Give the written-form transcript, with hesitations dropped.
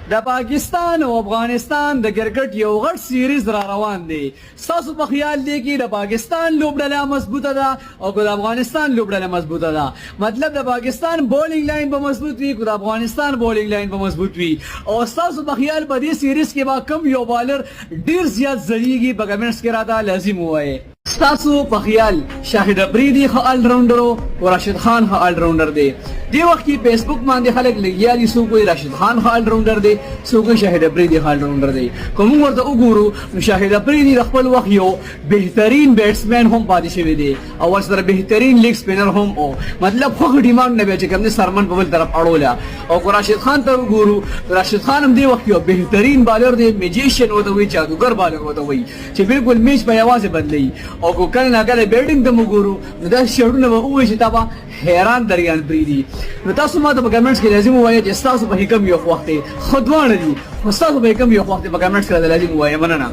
د پاکستان او افغانستان د کرکټ یو غټ سیریز را روان دی. ستاسو په خیال دی کې د پاکستان لوبډله مضبوطه ده او که د افغانستان لوبډله مضبوطه ده؟ مطلب د پاکستان بولینګ لاین به مضبوط وي که د افغانستان بولینګ لاین به مضبوط وي؟ او ستاسو په خیال په دې سیریز کې به کوم یو بالر ډیر زیات ځلیږي؟ په کمنټس کې راته لازم ووایئ. ستاسو په خیال شاهد افریدي ښه آلراونډر او راشد خان ښه آلراونډر دی؟ دې وخت کې فیسبوک باندې خلک لګیا دي، څوک وایي راشد خان ښه آلراونډر دی، څوک وایي شاهد افریدي ښه آلراونډر دی. که موږ ورته وګورو نو شاهد افریدي د خپل وخت یو بهترین بیټسمین هم پاتې شوی دی او ورسره بهترین لیګ سپینر هم و. مطلب خوښ ډیمانډ نه بیا چې کوم دی سرمن په بل طرف اړوله. او که راشد خان ته وګورو راشد خان هم دې وخت یو بهترین بالر دی، میجیشین ورته وایي، جادوګر بالر ورته وایي چې بالکل میچ په یوازې بدلوي. او که کله ناکله بیټینګ ته وګورو نو داسې شیډونه به ووایي چې تا به حیران دریان پرېږدي. نو تاسو ما ته په کمنټس کې لازم ووایئ چې ستاسو په کوم یو خوښ دی. ښه دواړه دي خو ستاسو په کوم یو خوښ دی په کمنټس کې راته لازم ووایئ. مننه.